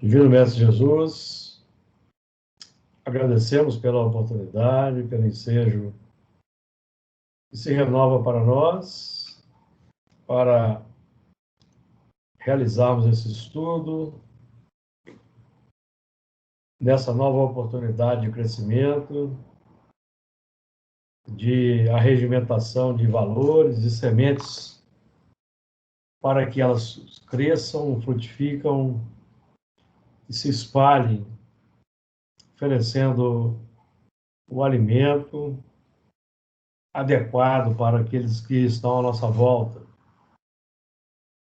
Divino Mestre Jesus, agradecemos pela oportunidade, pelo ensejo que se renova para nós, para realizarmos esse estudo, nessa nova oportunidade de crescimento, de arregimentação de valores, de sementes, para que elas cresçam, frutificam e se espalhem, oferecendo o alimento adequado para aqueles que estão à nossa volta.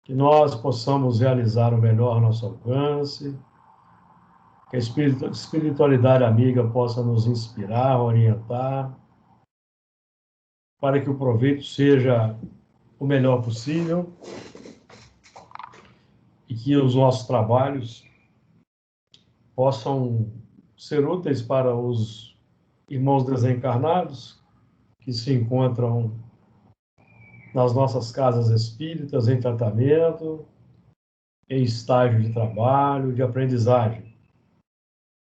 Que nós possamos realizar o melhor ao nosso alcance, que a espiritualidade amiga possa nos inspirar, orientar, para que o proveito seja o melhor possível e que os nossos trabalhos possam ser úteis para os irmãos desencarnados que se encontram nas nossas casas espíritas, em tratamento, em estágio de trabalho, de aprendizagem.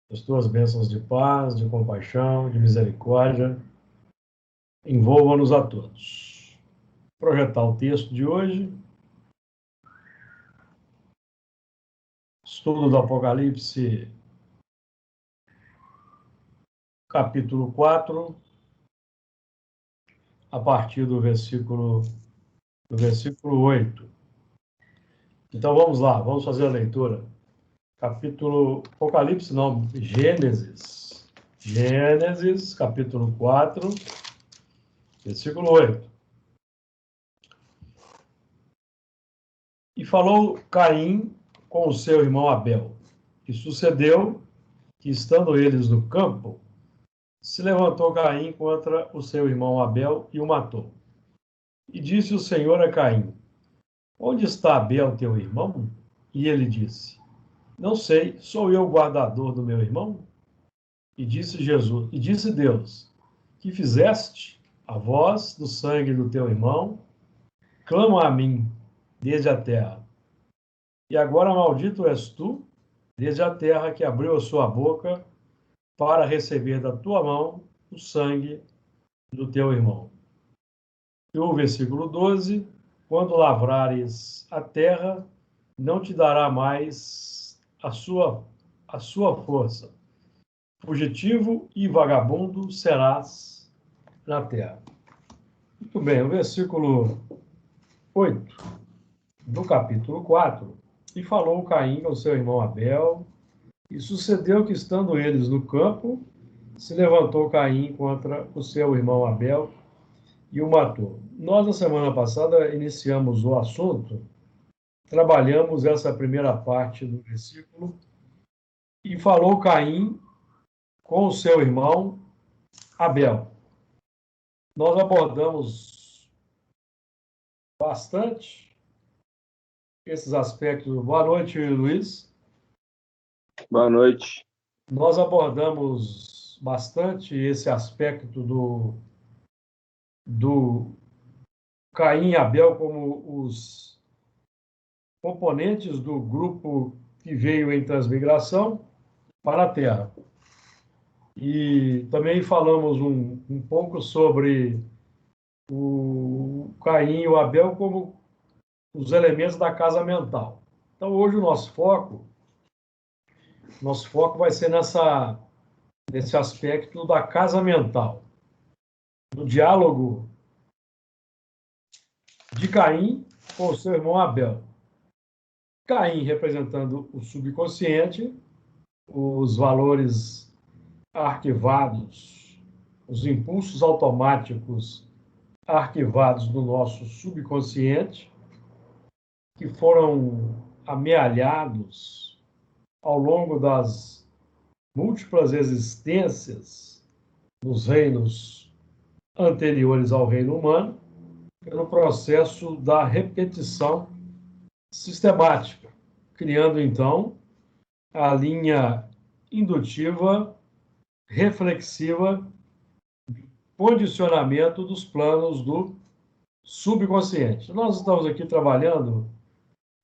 As tuas bênçãos de paz, de compaixão, de misericórdia, envolvam-nos a todos. Projetar o texto de hoje. Estudo do Apocalipse, capítulo 4, a partir do versículo 8. Então vamos lá, vamos fazer a leitura. Apocalipse não, Gênesis. Gênesis, capítulo 4, versículo 8. E falou Caim com o seu irmão Abel. E sucedeu que, estando eles no campo, se levantou Caim contra o seu irmão Abel e o matou. E disse o Senhor a Caim: Onde está Abel, teu irmão? E ele disse: Não sei, sou eu o guardador do meu irmão? E disse Deus: Que fizeste? A voz do sangue do teu irmão clama a mim desde a terra. E agora maldito és tu, desde a terra que abriu a sua boca para receber da tua mão o sangue do teu irmão. E o versículo 12: Quando lavrares a terra, não te dará mais a sua força. Fugitivo e vagabundo serás na terra. Muito bem, o versículo 8 do capítulo 4. E falou Caim ao seu irmão Abel, e sucedeu que, estando eles no campo, se levantou Caim contra o seu irmão Abel e o matou. Nós, na semana passada, iniciamos o assunto, trabalhamos essa primeira parte do versículo, e falou Caim com o seu irmão Abel. Nós abordamos bastante esses aspectos. Boa noite, Luiz. Boa noite. Nós abordamos bastante esse aspecto do Caim e Abel como os componentes do grupo que veio em transmigração para a Terra. E também falamos um pouco sobre o Caim e o Abel como os elementos da casa mental. Então, hoje o nosso foco vai ser nesse aspecto da casa mental, do diálogo de Caim com o seu irmão Abel. Caim representando o subconsciente, os valores arquivados, os impulsos automáticos arquivados no nosso subconsciente, que foram amealhados ao longo das múltiplas existências nos reinos anteriores ao reino humano, pelo processo da repetição sistemática, criando, então, a linha indutiva, reflexiva, condicionamento dos planos do subconsciente. Nós estamos aqui trabalhando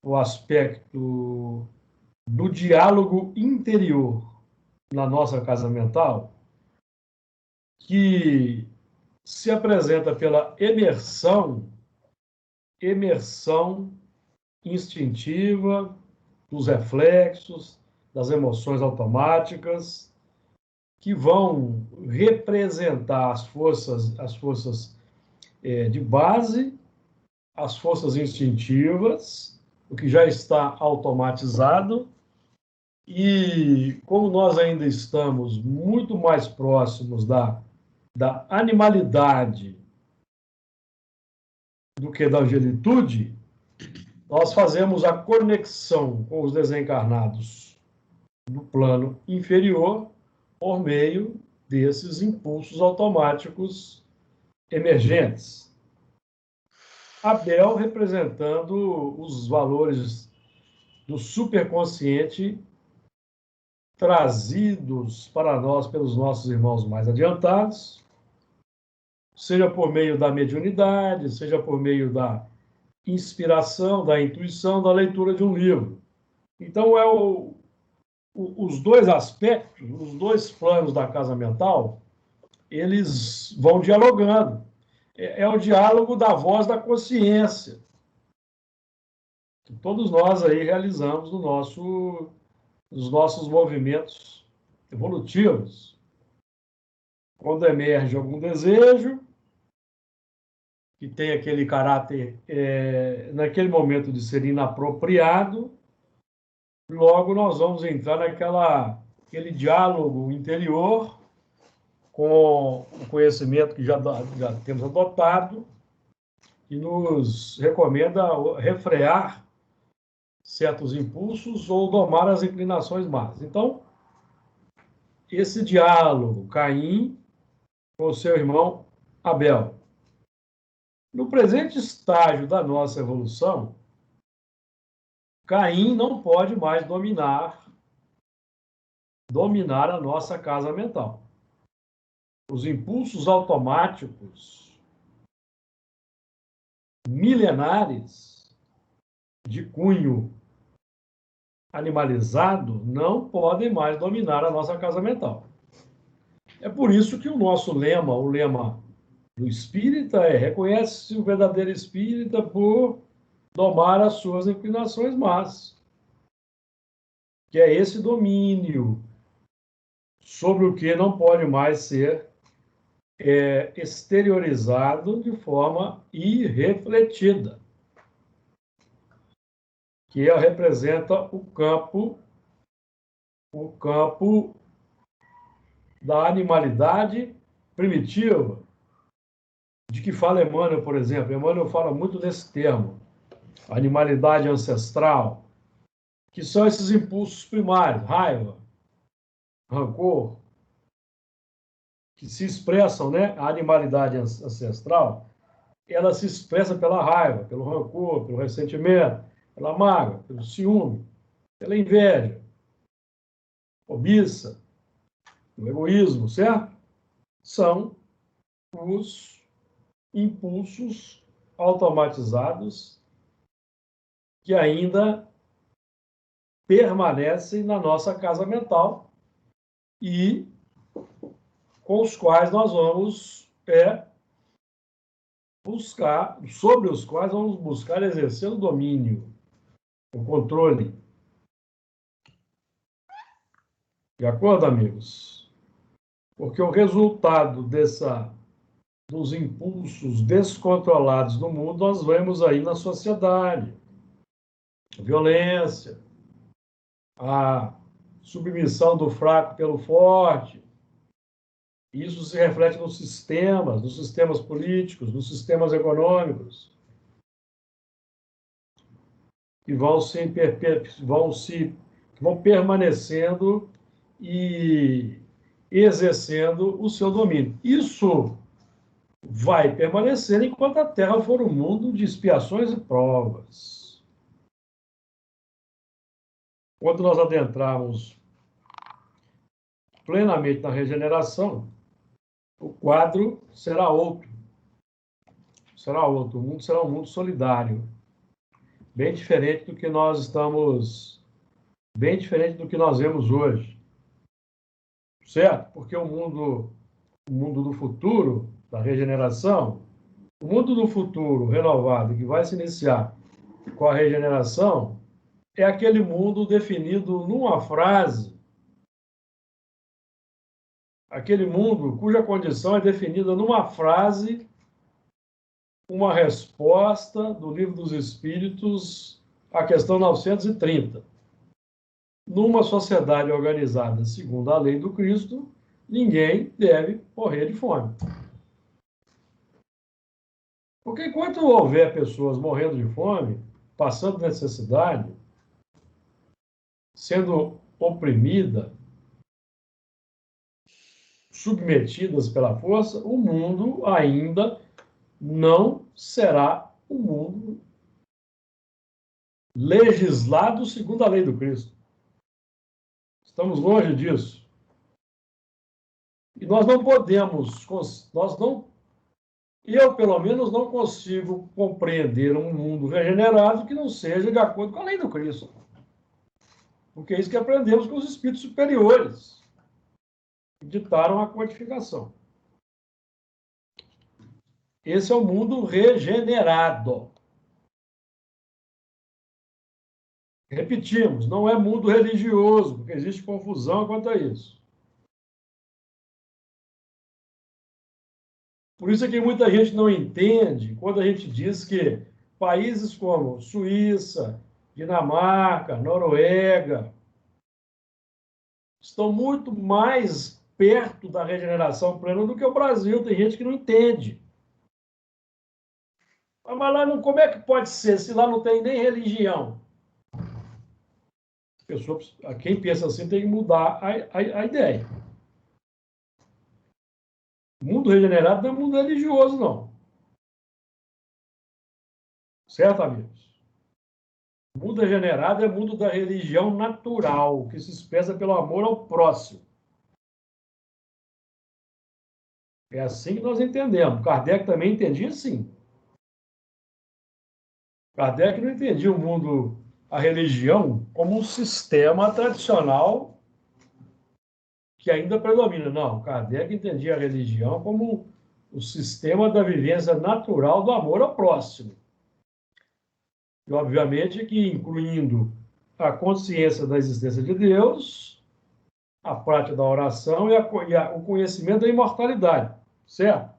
o aspecto do diálogo interior na nossa casa mental, que se apresenta pela emersão instintiva dos reflexos, das emoções automáticas, que vão representar as forças de base, as forças instintivas, o que já está automatizado. E como nós ainda estamos muito mais próximos da animalidade do que da angelitude, nós fazemos a conexão com os desencarnados do plano inferior por meio desses impulsos automáticos emergentes. Abel representando os valores do superconsciente trazidos para nós pelos nossos irmãos mais adiantados, seja por meio da mediunidade, seja por meio da inspiração, da intuição, da leitura de um livro. Então, os dois aspectos, os dois planos da casa mental, eles vão dialogando. É o diálogo da voz da consciência, que todos nós aí realizamos nos nossos movimentos evolutivos. Quando emerge algum desejo, que tem aquele caráter, naquele momento de ser inapropriado, logo nós vamos entrar naquele diálogo interior com o conhecimento que já temos adotado e nos recomenda refrear certos impulsos ou domar as inclinações más. Então, esse diálogo, Caim com o seu irmão Abel. No presente estágio da nossa evolução, Caim não pode mais dominar a nossa casa mental. Os impulsos automáticos milenares de cunho animalizado não podem mais dominar a nossa casa mental. É por isso que o nosso lema, o lema do espírita reconhece-se o verdadeiro espírita por domar as suas inclinações más, que é esse domínio sobre o que não pode mais ser exteriorizado de forma irrefletida, que representa o campo da animalidade primitiva, de que fala Emmanuel, por exemplo. Emmanuel fala muito nesse termo, animalidade ancestral, que são esses impulsos primários, raiva, rancor, que se expressam, né? A animalidade ancestral, ela se expressa pela raiva, pelo rancor, pelo ressentimento, pela mágoa, pelo ciúme, pela inveja, cobiça, o egoísmo, certo? São os impulsos automatizados que ainda permanecem na nossa casa mental e com os quais nós vamos sobre os quais vamos buscar exercer o domínio, o controle. De acordo, amigos? Porque o resultado dos impulsos descontrolados do mundo nós vemos aí na sociedade. A violência, a submissão do fraco pelo forte. Isso se reflete nos sistemas políticos, nos sistemas econômicos, que vão permanecendo e exercendo o seu domínio. Isso vai permanecer enquanto a Terra for um mundo de expiações e provas. Quando nós adentrarmos plenamente na regeneração, o quadro será outro. O mundo será um mundo solidário, bem diferente do que nós estamos bem diferente do que nós vemos hoje, certo? Porque o mundo do futuro, da regeneração, o mundo do futuro renovado que vai se iniciar com a regeneração é aquele mundo definido numa frase, aquele mundo cuja condição é definida numa frase, uma resposta do Livro dos Espíritos à questão 930. Numa sociedade organizada segundo a lei do Cristo, ninguém deve morrer de fome. Porque enquanto houver pessoas morrendo de fome, passando necessidade, sendo oprimida, submetidas pela força, o mundo ainda não será um mundo legislado segundo a lei do Cristo. Estamos longe disso. E nós não podemos, eu pelo menos não consigo compreender um mundo regenerado que não seja de acordo com a lei do Cristo. Porque é isso que aprendemos com os espíritos superiores, que ditaram a codificação. Esse é o mundo regenerado. Repetimos, não é mundo religioso, porque existe confusão quanto a isso. Por isso é que muita gente não entende quando a gente diz que países como Suíça, Dinamarca, Noruega, estão muito mais perto da regeneração plena do que o Brasil. Tem gente que não entende. Mas lá não, como é que pode ser se lá não tem nem religião? Quem pensa assim tem que mudar a ideia. O mundo regenerado não é mundo religioso, não. Certo, amigos? O mundo regenerado é mundo da religião natural, que se expressa pelo amor ao próximo. É assim que nós entendemos. Kardec também entendia assim. Kardec não entendia o mundo, a religião, como um sistema tradicional que ainda predomina. Não, Kardec entendia a religião como o sistema da vivência natural do amor ao próximo. E, obviamente, que incluindo a consciência da existência de Deus, a prática da oração o conhecimento da imortalidade, certo?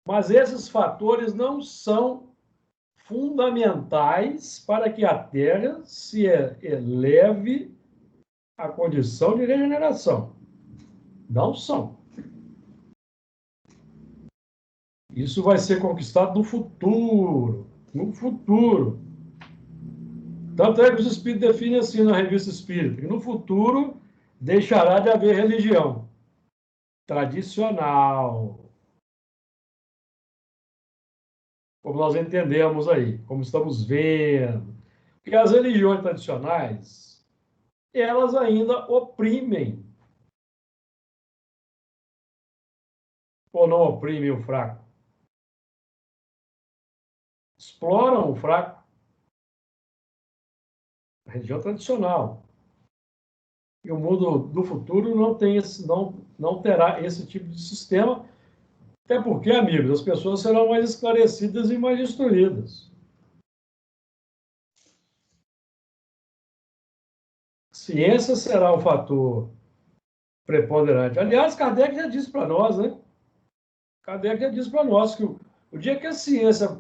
Mas esses fatores não são fundamentais para que a Terra se eleve à condição de regeneração. Não são. Isso vai ser conquistado no futuro. No futuro. Tanto é que os espíritos definem assim na revista Espírita, que no futuro deixará de haver religião tradicional, como nós entendemos aí, como estamos vendo. Porque as religiões tradicionais, elas ainda oprimem ou não oprimem o fraco. Exploram o fraco. A religião tradicional. E o mundo do futuro não terá esse tipo de sistema, até porque, amigos, as pessoas serão mais esclarecidas e mais instruídas. Ciência será o fator preponderante. Aliás, Kardec já disse para nós, né? Kardec já disse para nós que o dia que a ciência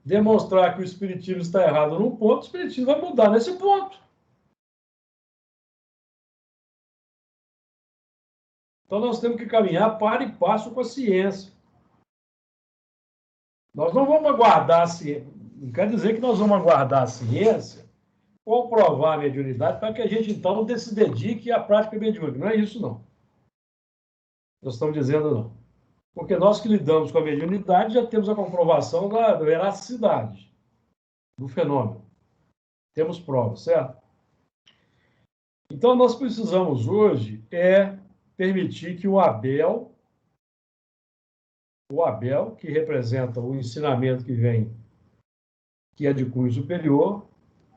demonstrar que o espiritismo está errado num ponto, o espiritismo vai mudar nesse ponto. Então, nós temos que caminhar para e passo com a ciência. Nós não vamos aguardar a ciência. Não quer dizer que nós vamos aguardar a ciência comprovar a mediunidade para que a gente, então, não se dedique à prática mediúnica. Não é isso, não. Nós estamos dizendo não. Porque nós que lidamos com a mediunidade já temos a comprovação da veracidade do fenômeno. Temos provas, certo? Então, nós precisamos hoje permitir que o Abel, que representa o ensinamento que vem, que é de cunho superior,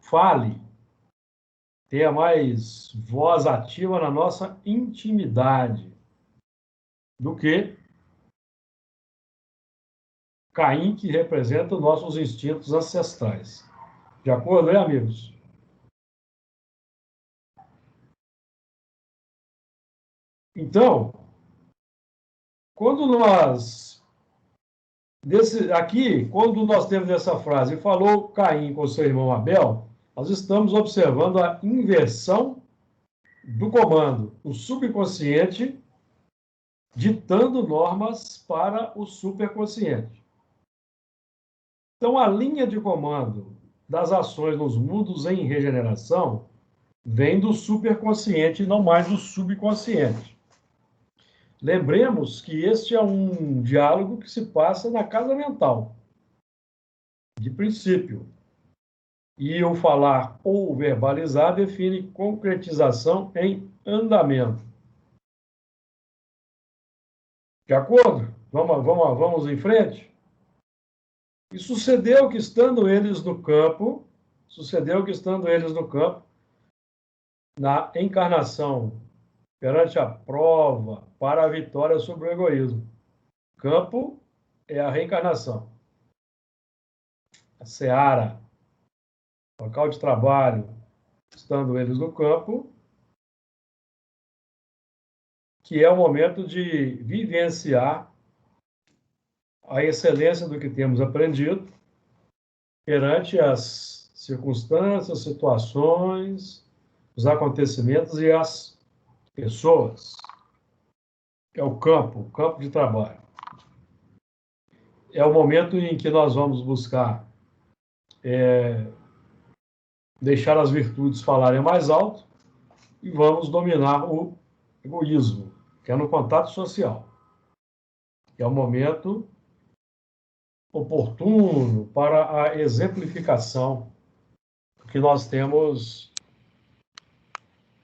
fale tenha mais voz ativa na nossa intimidade do que Caim, que representa os nossos instintos ancestrais. De acordo, né, amigos? Então, quando nós... quando nós temos essa frase, falou Caim com seu irmão Abel, nós estamos observando a inversão do comando, o subconsciente ditando normas para o superconsciente. Então, a linha de comando das ações nos mundos em regeneração vem do superconsciente e não mais do subconsciente. Lembremos que este é um diálogo que se passa na casa mental, de princípio. E o falar ou verbalizar define concretização em andamento. De acordo? Vamos em frente? E sucedeu que, estando eles no campo, na encarnação, perante a prova para a vitória sobre o egoísmo. Campo é a reencarnação. A seara, local de trabalho, estando eles no campo, que é o momento de vivenciar a excelência do que temos aprendido perante as circunstâncias, situações, os acontecimentos e as pessoas. É o campo de trabalho. É o momento em que nós vamos buscar deixar as virtudes falarem mais alto e vamos dominar o egoísmo, que é no contato social. É o momento oportuno para a exemplificação que nós temos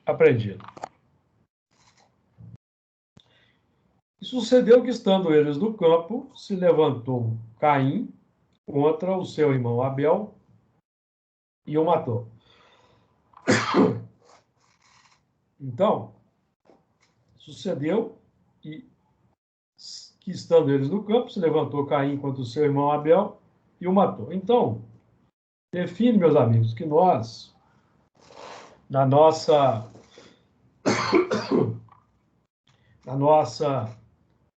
aprendido. E sucedeu que, estando eles no campo, se levantou Caim contra o seu irmão Abel e o matou. Então, sucedeu que, estando eles no campo, se levantou Caim contra o seu irmão Abel e o matou. Então, define, meus amigos, que nós, na nossa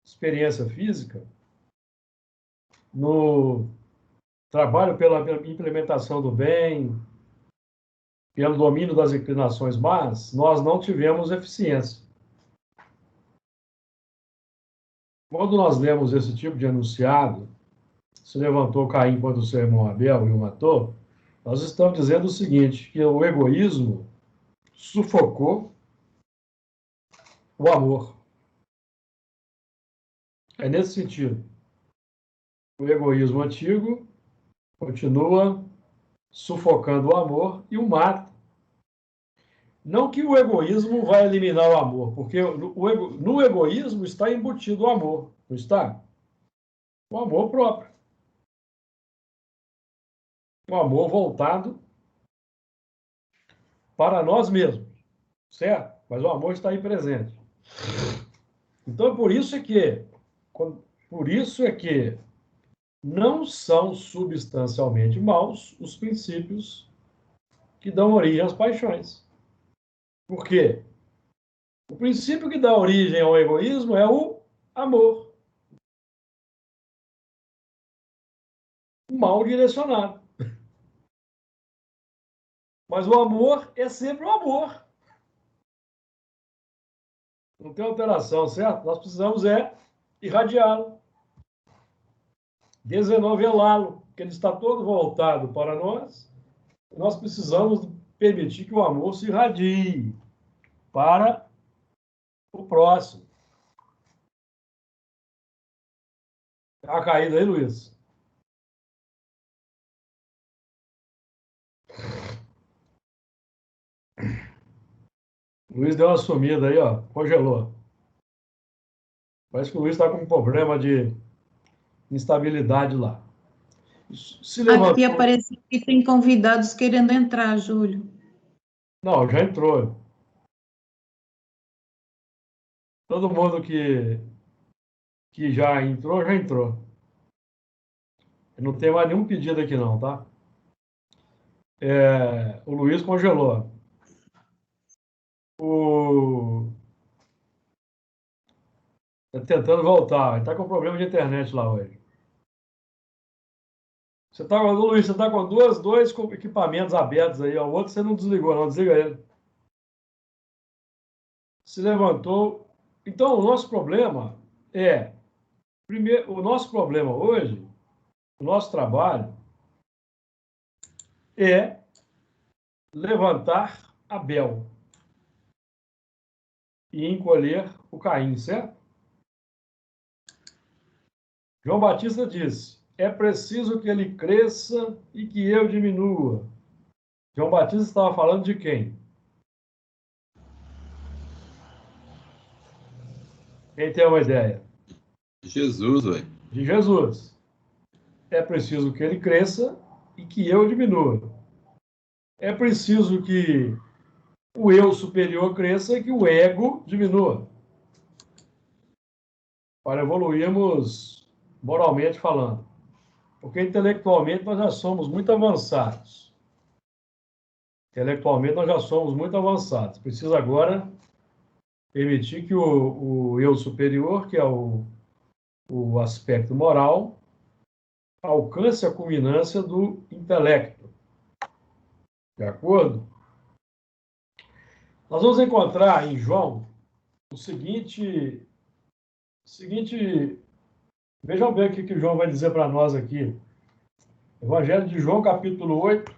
experiência física, no trabalho pela implementação do bem, pelo domínio das inclinações más, nós não tivemos eficiência. Quando nós lemos esse tipo de enunciado, se levantou Caim contra o seu irmão Abel e o matou, nós estamos dizendo o seguinte, que o egoísmo sufocou o amor. É nesse sentido. O egoísmo antigo continua sufocando o amor e o mata. Não que o egoísmo vai eliminar o amor, porque no egoísmo está embutido o amor, não está? O amor próprio. O amor voltado para nós mesmos, certo? Mas o amor está aí presente. Então, por isso é que não são substancialmente maus os princípios que dão origem às paixões. Por quê? O princípio que dá origem ao egoísmo é o amor. Mal direcionado. Mas o amor é sempre o amor. Não tem alteração, certo? Nós precisamos irradiá-lo, desennovelá-lo, porque ele está todo voltado para nós. Nós precisamos permitir que o amor se irradie para o próximo. Tá a caída aí, Luiz? O Luiz deu uma sumida aí, ó, congelou. Parece que o Luiz está com um problema de instabilidade lá. Aqui aparece que tem convidados querendo entrar, Júlio. Não, já entrou. Todo mundo que já entrou, já entrou. Não tem mais nenhum pedido aqui não, tá? O Luiz congelou. O... Tá tentando voltar. Ele tá com problema de internet lá hoje. Luiz, você tá com dois equipamentos abertos aí. O outro você não desligou, não. Desliga ele. Se levantou. Então, o nosso problema é... Primeiro, o nosso problema hoje, o nosso trabalho, é levantar Abel e encolher o Caim, certo? João Batista disse: é preciso que ele cresça e que eu diminua. João Batista estava falando de quem? Quem tem uma ideia? Jesus, velho. De Jesus. É preciso que ele cresça e que eu diminua. É preciso que o eu superior cresça e que o ego diminua. Para evoluirmos moralmente falando. Porque intelectualmente nós já somos muito avançados. Intelectualmente nós já somos muito avançados. Precisa agora permitir que o eu superior, que é o aspecto moral, alcance a culminância do intelecto. De acordo? Nós vamos encontrar em João o seguinte vejam bem o que João vai dizer para nós aqui. Evangelho de João, capítulo 8,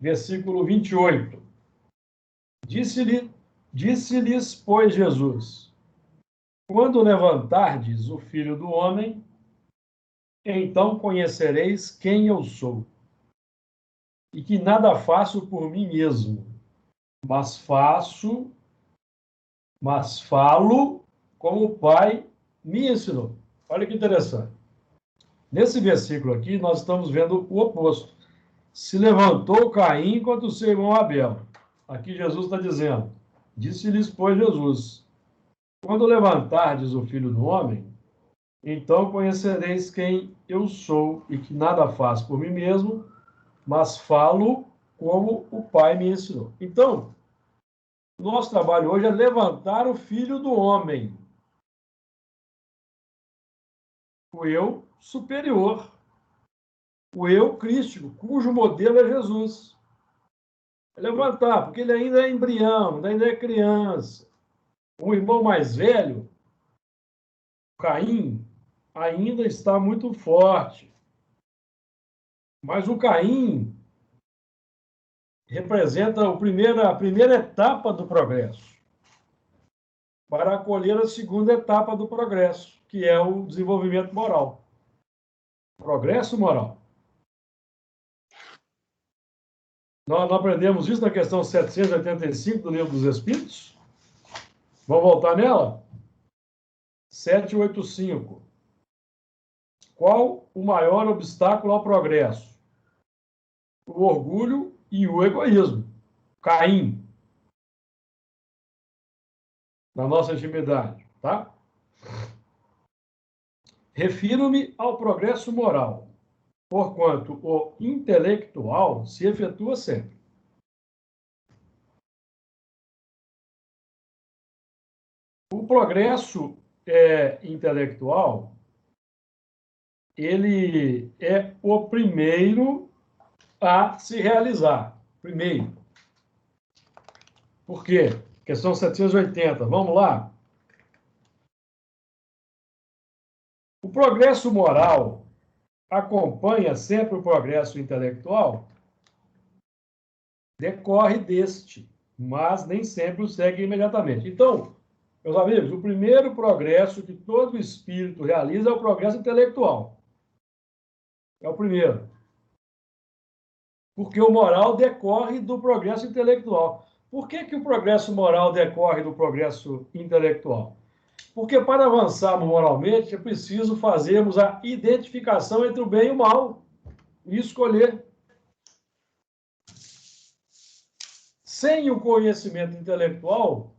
versículo 28. Disse-lhes, pois, Jesus: quando levantardes o Filho do Homem, então conhecereis quem eu sou, e que nada faço por mim mesmo, mas falo como o Pai me ensinou. Olha que interessante. Nesse versículo aqui, nós estamos vendo o oposto. Se levantou Caim contra o seu irmão Abel. Aqui Jesus está dizendo: disse-lhes, pois, Jesus: quando levantardes o Filho do Homem, então conhecereis quem eu sou e que nada faço por mim mesmo, mas falo como o Pai me ensinou. Então, nosso trabalho hoje é levantar o Filho do Homem, o eu superior, o eu crístico, cujo modelo é Jesus. É levantar, porque ele ainda é embrião, ainda é criança. O irmão mais velho, Caim, ainda está muito forte. Mas o Caim representa a primeira etapa do progresso, para acolher a segunda etapa do progresso, que é o desenvolvimento moral. Progresso moral. Nós aprendemos isso na questão 785 do Livro dos Espíritos. Vamos voltar nela? 785. Qual o maior obstáculo ao progresso? O orgulho e o egoísmo. Caim. Na nossa intimidade, tá? Refiro-me ao progresso moral, porquanto o intelectual se efetua sempre. O progresso intelectual, ele é o primeiro a se realizar. Primeiro. Por quê? Questão 780. Vamos lá? O progresso moral acompanha sempre o progresso intelectual? Decorre deste, mas nem sempre o segue imediatamente. Então, meus amigos, o primeiro progresso que todo espírito realiza é o progresso intelectual. É o primeiro. Porque o moral decorre do progresso intelectual. Por que o progresso moral decorre do progresso intelectual? Porque para avançarmos moralmente é preciso fazermos a identificação entre o bem e o mal e escolher. sem o conhecimento intelectual,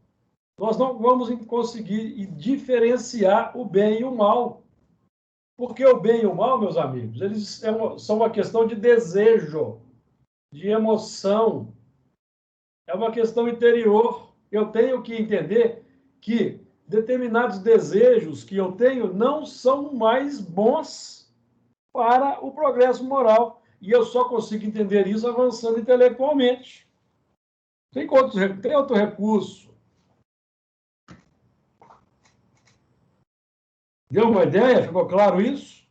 nós não vamos conseguir diferenciar o bem e o mal. Porque o bem e o mal, meus amigos, eles são uma questão de desejo, de emoção. É uma questão interior. Eu tenho que entender que determinados desejos que eu tenho não são mais bons para o progresso moral. E eu só consigo entender isso avançando intelectualmente. Tem outro recurso. Deu uma ideia? Ficou claro isso?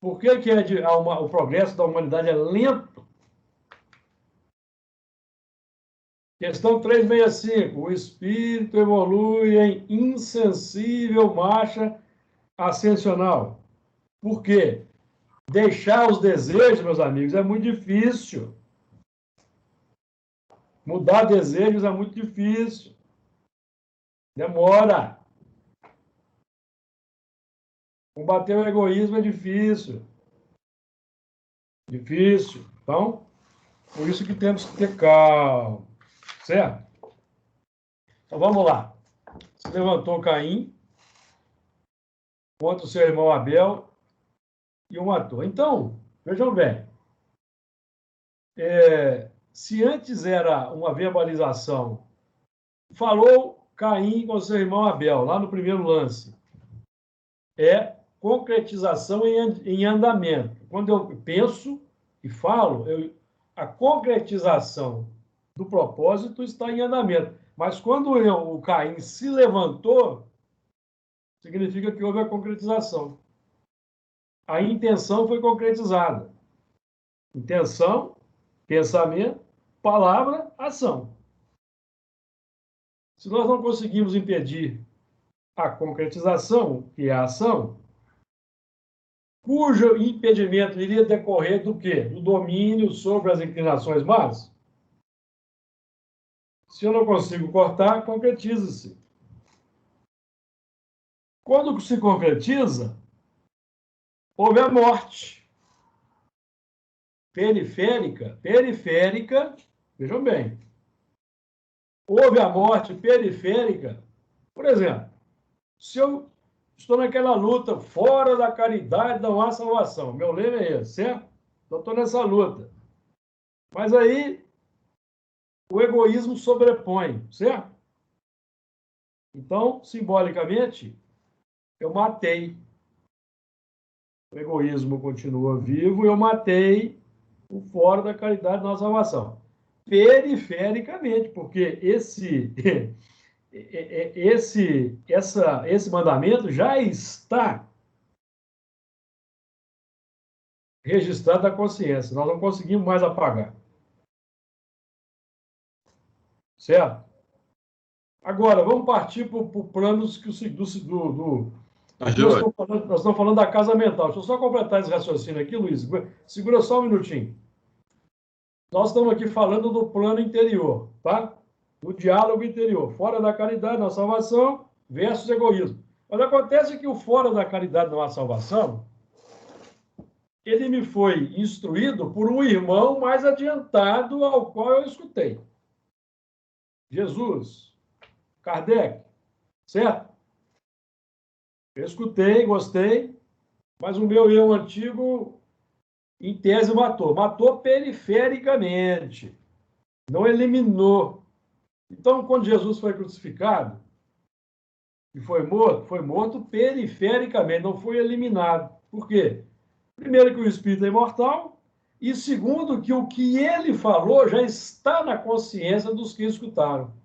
Por que o progresso da humanidade é lento? Questão 365. O espírito evolui em insensível marcha ascensional. Por quê? Deixar os desejos, meus amigos, é muito difícil. Mudar desejos é muito difícil. Demora. Combater o egoísmo é difícil. Difícil. Então, por isso que temos que ter calma. Certo? Então, vamos lá. Se levantou Caim contra o seu irmão Abel e o matou. Então, vejam bem. Se antes era uma verbalização, falou Caim com seu irmão Abel, lá no primeiro lance. É concretização em andamento. Quando eu penso e falo, a concretização do propósito está em andamento. Mas quando o Caim se levantou, significa que houve a concretização. A intenção foi concretizada. Intenção, pensamento, palavra, ação. Se nós não conseguimos impedir a concretização, que é a ação, cujo impedimento iria decorrer do quê? Do domínio sobre as inclinações más? Se eu não consigo cortar, concretiza-se. Quando se concretiza, houve a morte. Periférica, vejam bem. Houve a morte periférica, por exemplo, se eu estou naquela luta, fora da caridade não há salvação. Meu lema é esse, certo? Eu estou nessa luta. Mas aí o egoísmo sobrepõe, certo? Então, simbolicamente, eu matei. O egoísmo continua vivo, eu matei o fora da caridade não há salvação. Perifericamente, porque esse mandamento já está registrado na consciência. Nós não conseguimos mais apagar. Certo? Agora, vamos partir para o plano nós estamos falando da casa mental. Deixa eu só completar esse raciocínio aqui, Luiz. Segura só um minutinho. Nós estamos aqui falando do plano interior, tá? Do diálogo interior. Fora da caridade, não há salvação, versus egoísmo. Mas acontece que o fora da caridade, não há salvação, ele me foi instruído por um irmão mais adiantado ao qual eu escutei. Jesus, Kardec, certo? Eu escutei, gostei, mas o meu eu antigo, em tese, matou. Matou perifericamente, não eliminou. Então, quando Jesus foi crucificado e foi morto perifericamente, não foi eliminado. Por quê? Primeiro, que o espírito é imortal, e segundo, que o que ele falou já está na consciência dos que escutaram.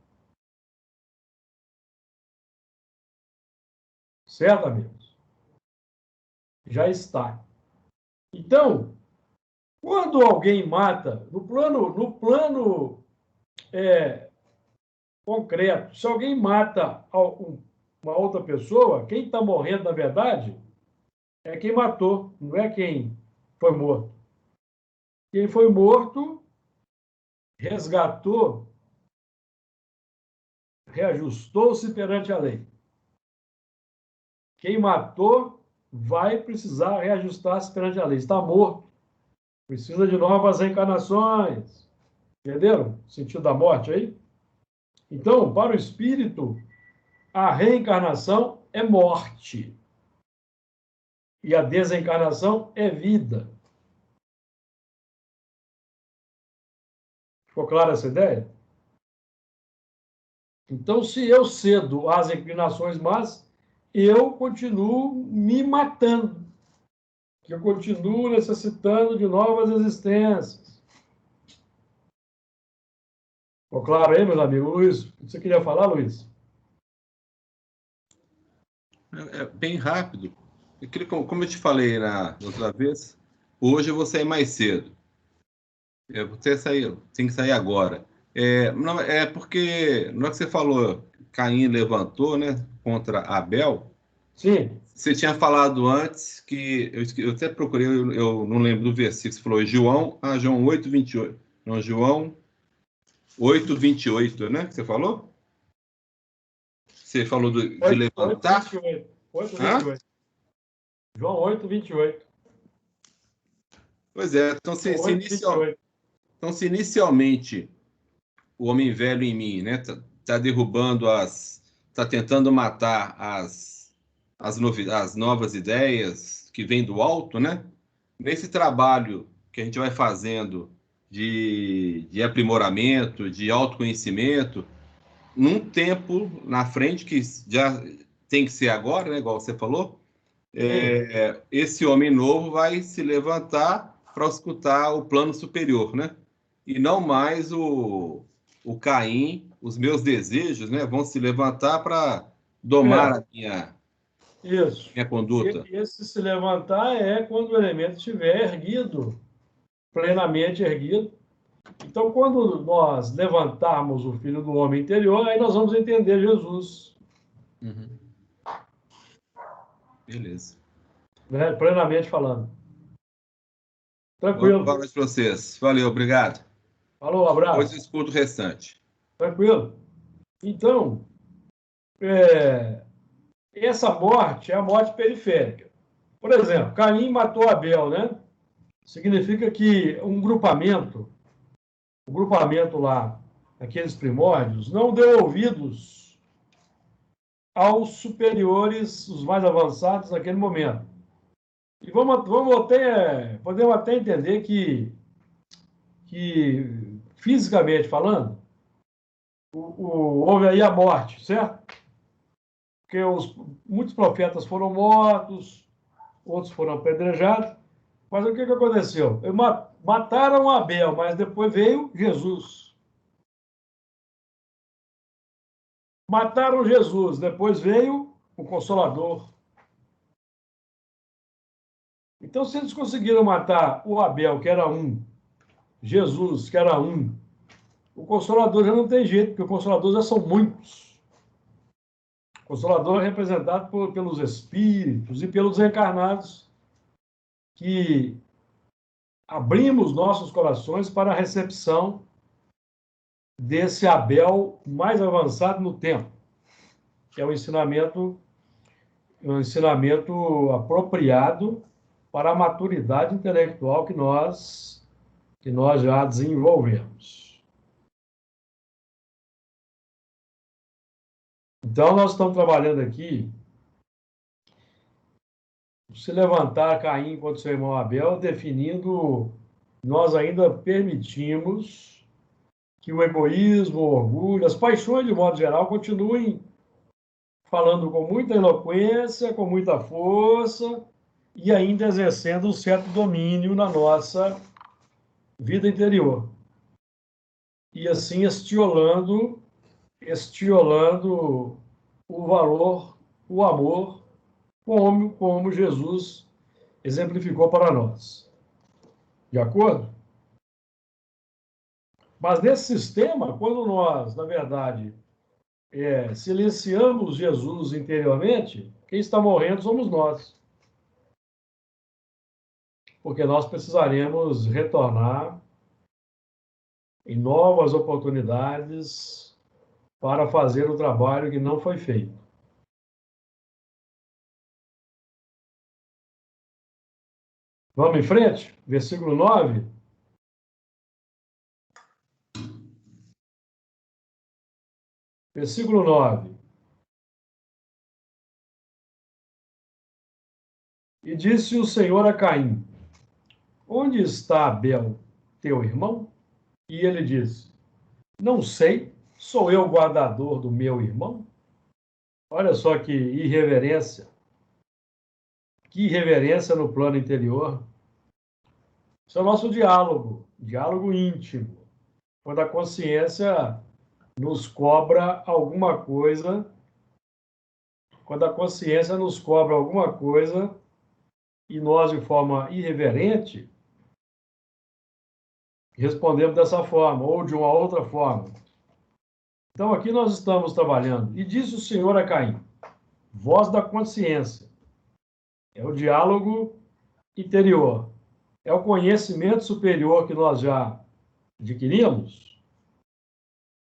Certo, amigos? Já está. Então, quando alguém mata, no plano concreto, se alguém mata uma outra pessoa, quem está morrendo, na verdade, é quem matou, não é quem foi morto. Quem foi morto resgatou, reajustou-se perante a lei. Quem matou vai precisar reajustar-se perante a lei. Está morto. Precisa de novas reencarnações. Entenderam? O sentido da morte aí? Então, para o espírito, a reencarnação é morte. E a desencarnação é vida. Ficou clara essa ideia? Então, se eu cedo às inclinações más, eu continuo me matando. Eu continuo necessitando de novas existências. Ficou claro aí, meus amigos? Luiz, o que você queria falar, Luiz? É bem rápido. Como eu te falei na outra vez, hoje eu vou sair mais cedo. Tem que sair agora. Não, é porque, na hora que você falou, Caim levantou, né, contra Abel, Sim. você tinha falado antes que, eu até procurei, eu não lembro do versículo, você falou João 8:28. Não, João 8:28, né, que você falou? Você falou de 8, levantar? 28. 8, Hã? 28. João 8, 28. Pois é, João 8, 28. então, se inicialmente o homem velho em mim, né, tá derrubando tá tentando matar as novas ideias que vêm do alto, né? Nesse trabalho que a gente vai fazendo de aprimoramento, de autoconhecimento, num tempo na frente que já tem que ser agora, né, igual você falou, Sim. esse homem novo vai se levantar para escutar o plano superior, né? E não mais o Caim, os meus desejos, né? Vão se levantar para domar É, isso. minha conduta. Esse se levantar é quando o elemento estiver erguido, plenamente erguido. Então, quando nós levantarmos o Filho do Homem interior, aí nós vamos entender Jesus, Uhum. Beleza. né? Plenamente falando. Boa Tranquilo. noite para vocês. Valeu, obrigado. Falou, Depois eu abraço. escuto o restante. Tranquilo. Então, é, essa morte é a morte periférica. Por exemplo, Caim matou Abel, né? Significa que o grupamento lá, aqueles primórdios, não deu ouvidos aos superiores, os mais avançados naquele momento. E podemos até entender que fisicamente falando, houve aí a morte, certo? Porque muitos profetas foram mortos, outros foram apedrejados. Mas o que aconteceu? Mataram Abel, mas depois veio Jesus. Mataram Jesus, depois veio o Consolador. Então, se eles conseguiram matar o Abel, que era um, Jesus, que era um, o Consolador já não tem jeito, porque o Consolador já são muitos. O Consolador é representado pelos espíritos e pelos encarnados que abrimos nossos corações para a recepção desse Abel mais avançado no tempo, que é um ensinamento apropriado para a maturidade intelectual que nós já desenvolvemos. Então, nós estamos trabalhando aqui, se levantar Caim contra seu irmão Abel, definindo, nós ainda permitimos que o egoísmo, o orgulho, as paixões, de modo geral, continuem falando com muita eloquência, com muita força e ainda exercendo um certo domínio na nossa vida interior. E assim estiolando o valor, o amor, como Jesus exemplificou para nós. De acordo? Mas nesse sistema, quando nós, na verdade, silenciamos Jesus interiormente, quem está morrendo somos nós. Porque nós precisaremos retornar em novas oportunidades para fazer o trabalho que não foi feito. Vamos em frente? Versículo 9. Versículo 9. E disse o Senhor a Caim: onde está Abel, teu irmão? E ele disse: não sei, sou eu o guardador do meu irmão? Olha só que irreverência. Que irreverência no plano interior. Isso é o nosso diálogo íntimo, quando a consciência nos cobra alguma coisa, quando a consciência nos cobra alguma coisa e nós, de forma irreverente, respondemos dessa forma ou de uma outra forma. Então, aqui nós estamos trabalhando. E disse o Senhor a Caim: voz da consciência. É o diálogo interior. É o conhecimento superior que nós já adquirimos,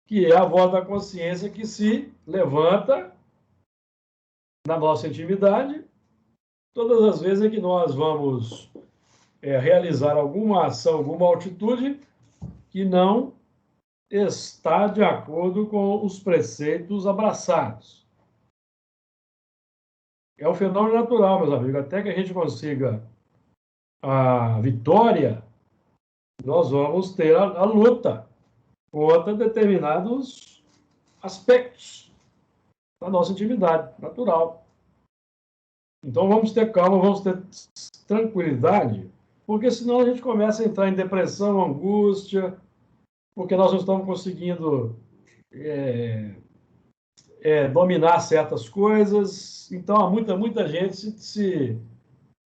que é a voz da consciência que se levanta na nossa intimidade todas as vezes em que nós vamos realizar alguma ação, alguma atitude que não está de acordo com os preceitos abraçados. É um fenômeno natural, meus amigos. Até que a gente consiga a vitória, nós vamos ter a luta contra determinados aspectos da nossa intimidade natural. Então vamos ter calma, vamos ter tranquilidade, porque senão a gente começa a entrar em depressão, angústia, porque nós não estamos conseguindo dominar certas coisas. Então há muita gente se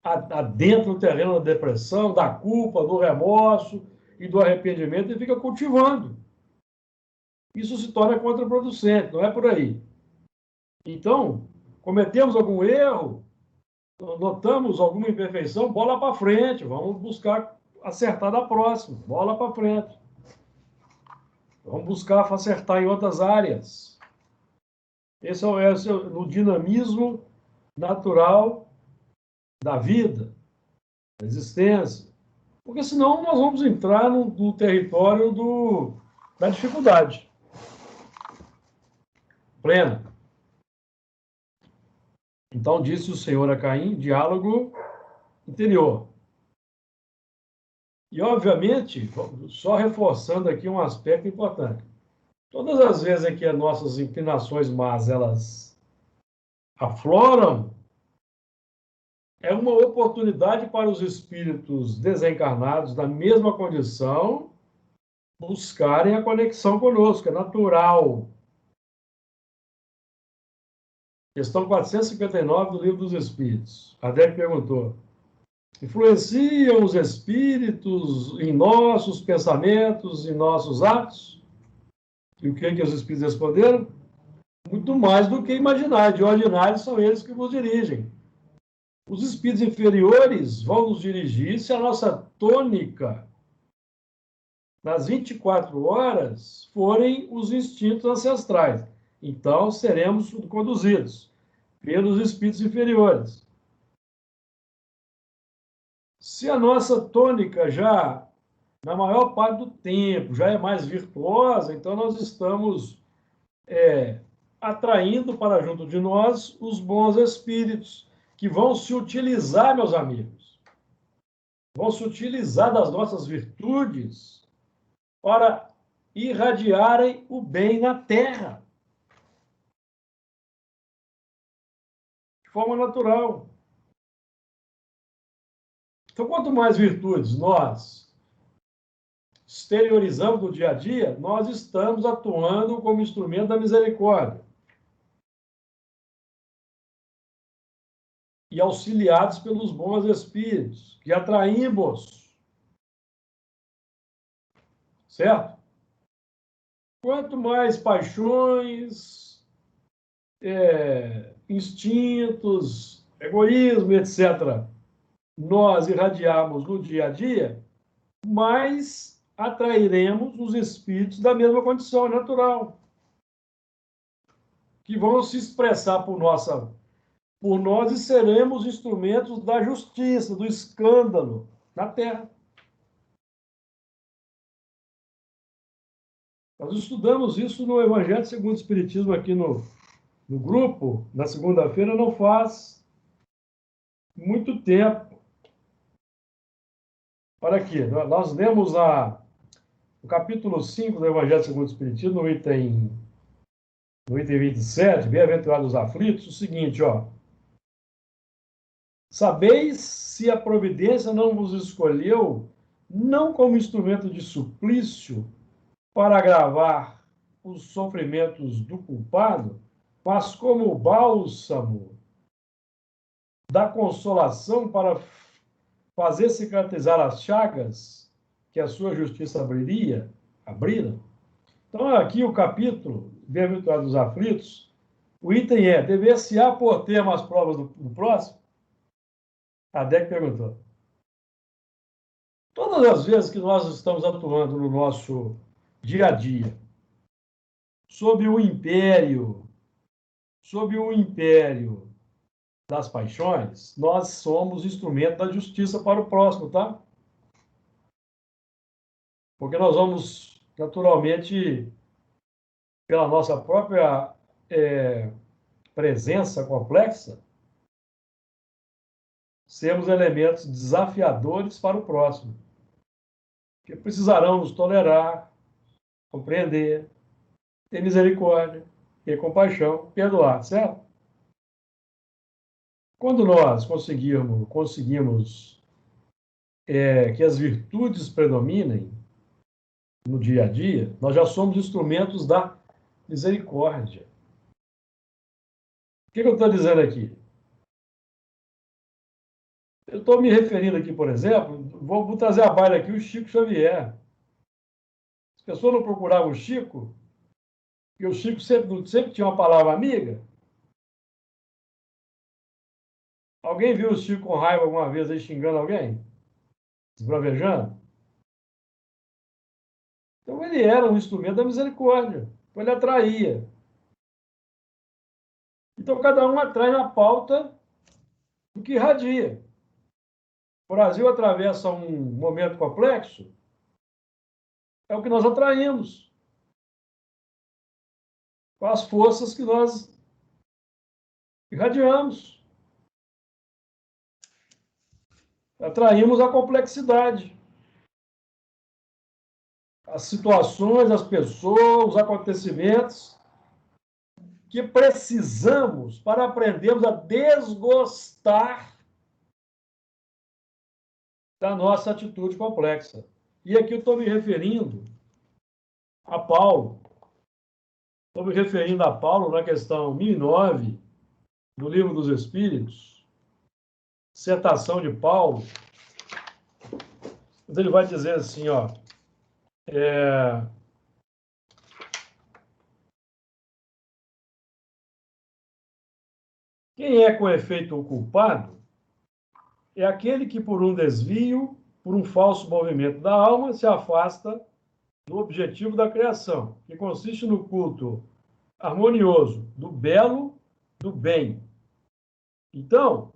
adentra no terreno da depressão, da culpa, do remorso e do arrependimento e fica cultivando. Isso se torna contraproducente, não é por aí. Então, cometemos algum erro, notamos alguma imperfeição, bola para frente, vamos buscar acertar da próxima, bola para frente. Vamos buscar acertar em outras áreas. Esse é o dinamismo natural da vida, da existência. Porque senão nós vamos entrar no território da dificuldade plena. Então disse o Senhor a Caim, diálogo interior. E, obviamente, só reforçando aqui um aspecto importante. Todas as vezes em que as nossas inclinações más, elas afloram, é uma oportunidade para os espíritos desencarnados da mesma condição buscarem a conexão conosco, é natural. Questão 459 do Livro dos Espíritos. Kardec perguntou: influenciam os espíritos em nossos pensamentos, em nossos atos? E o que os espíritos responderam? Muito mais do que imaginar. De ordinário são eles que vos dirigem. Os espíritos inferiores vão nos dirigir se a nossa tônica nas 24 horas forem os instintos ancestrais. Então, seremos conduzidos pelos espíritos inferiores. Se a nossa tônica já, na maior parte do tempo, já é mais virtuosa, então nós estamos atraindo para junto de nós os bons espíritos, que vão se utilizar, meus amigos, vão se utilizar das nossas virtudes para irradiarem o bem na Terra. De forma natural. Então, quanto mais virtudes nós exteriorizamos no dia a dia, nós estamos atuando como instrumento da misericórdia. E auxiliados pelos bons espíritos, que atraímos. Certo? Quanto mais paixões, instintos, egoísmo, etc., nós irradiarmos no dia a dia, mais atrairemos os espíritos da mesma condição natural, que vão se expressar por nós e seremos instrumentos da justiça, do escândalo na Terra. Nós estudamos isso no Evangelho segundo o Espiritismo aqui no grupo, na segunda-feira, não faz muito tempo. Olha aqui, nós lemos o capítulo 5 do Evangelho segundo o Espiritismo, no item 27, Bem-aventurados os aflitos, o seguinte, ó. Sabeis se a providência não vos escolheu, não como instrumento de suplício para agravar os sofrimentos do culpado, mas como bálsamo da consolação para fazer cicatrizar as chagas que a sua justiça abrira. Então, aqui o capítulo, Bem-aventurados os aflitos, o item é, dever-se-á por termo as provas do próximo? Kardec perguntou. Todas as vezes que nós estamos atuando no nosso dia a dia, sob o império das paixões, nós somos instrumento da justiça para o próximo, tá? Porque nós vamos, naturalmente, pela nossa própria presença complexa, sermos elementos desafiadores para o próximo, que precisarão nos tolerar, compreender, ter misericórdia, ter compaixão, perdoar, certo? Quando nós conseguimos que as virtudes predominem no dia a dia, nós já somos instrumentos da misericórdia. O que eu estou dizendo aqui? Eu estou me referindo aqui, por exemplo, vou trazer a baila aqui o Chico Xavier. As pessoas não procuravam o Chico, e o Chico sempre tinha uma palavra amiga. Alguém viu o Chico com raiva alguma vez aí xingando alguém? Esbravejando? Então ele era um instrumento da misericórdia. Então ele atraía. Então cada um atrai na pauta do que irradia. O Brasil atravessa um momento complexo, é o que nós atraímos. Com as forças que nós irradiamos. Atraímos a complexidade. As situações, as pessoas, os acontecimentos que precisamos para aprendermos a desgostar da nossa atitude complexa. E aqui eu estou me referindo a Paulo. Estou me referindo a Paulo na questão 1009 do Livro dos Espíritos, dissertação de Paulo. Ele vai dizer assim, ó, quem é com efeito o culpado é aquele que por um desvio, por um falso movimento da alma, se afasta do objetivo da criação, que consiste no culto harmonioso do belo, do bem. Então,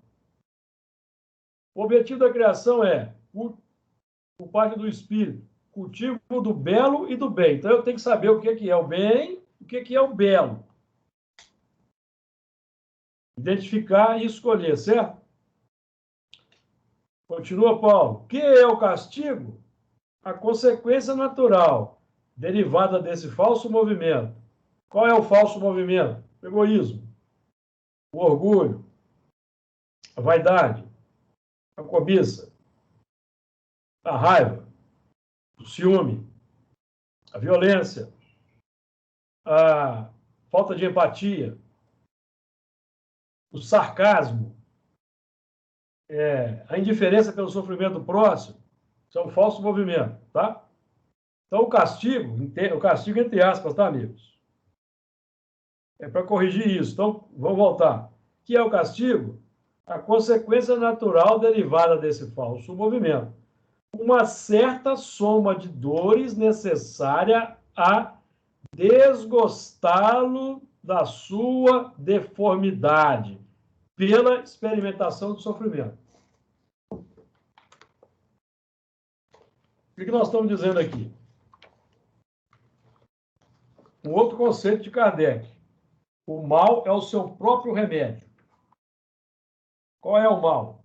o objetivo da criação é, por parte do espírito, cultivo do belo e do bem. Então, eu tenho que saber o que é o bem, o que é o belo. Identificar e escolher, certo? Continua Paulo. O que é o castigo? A consequência natural, derivada desse falso movimento. Qual é o falso movimento? O egoísmo, o orgulho, a vaidade, a cobiça, a raiva, o ciúme, a violência, a falta de empatia, o sarcasmo, a indiferença pelo sofrimento do próximo. Isso é um falso movimento, tá? Então, o castigo entre aspas, tá, amigos? É para corrigir isso. Então, vamos voltar. O que é o castigo? A consequência natural derivada desse falso movimento. Uma certa soma de dores necessária a desgostá-lo da sua deformidade pela experimentação do sofrimento. O que nós estamos dizendo aqui? Um outro conceito de Kardec. O mal é o seu próprio remédio. Qual é o mal?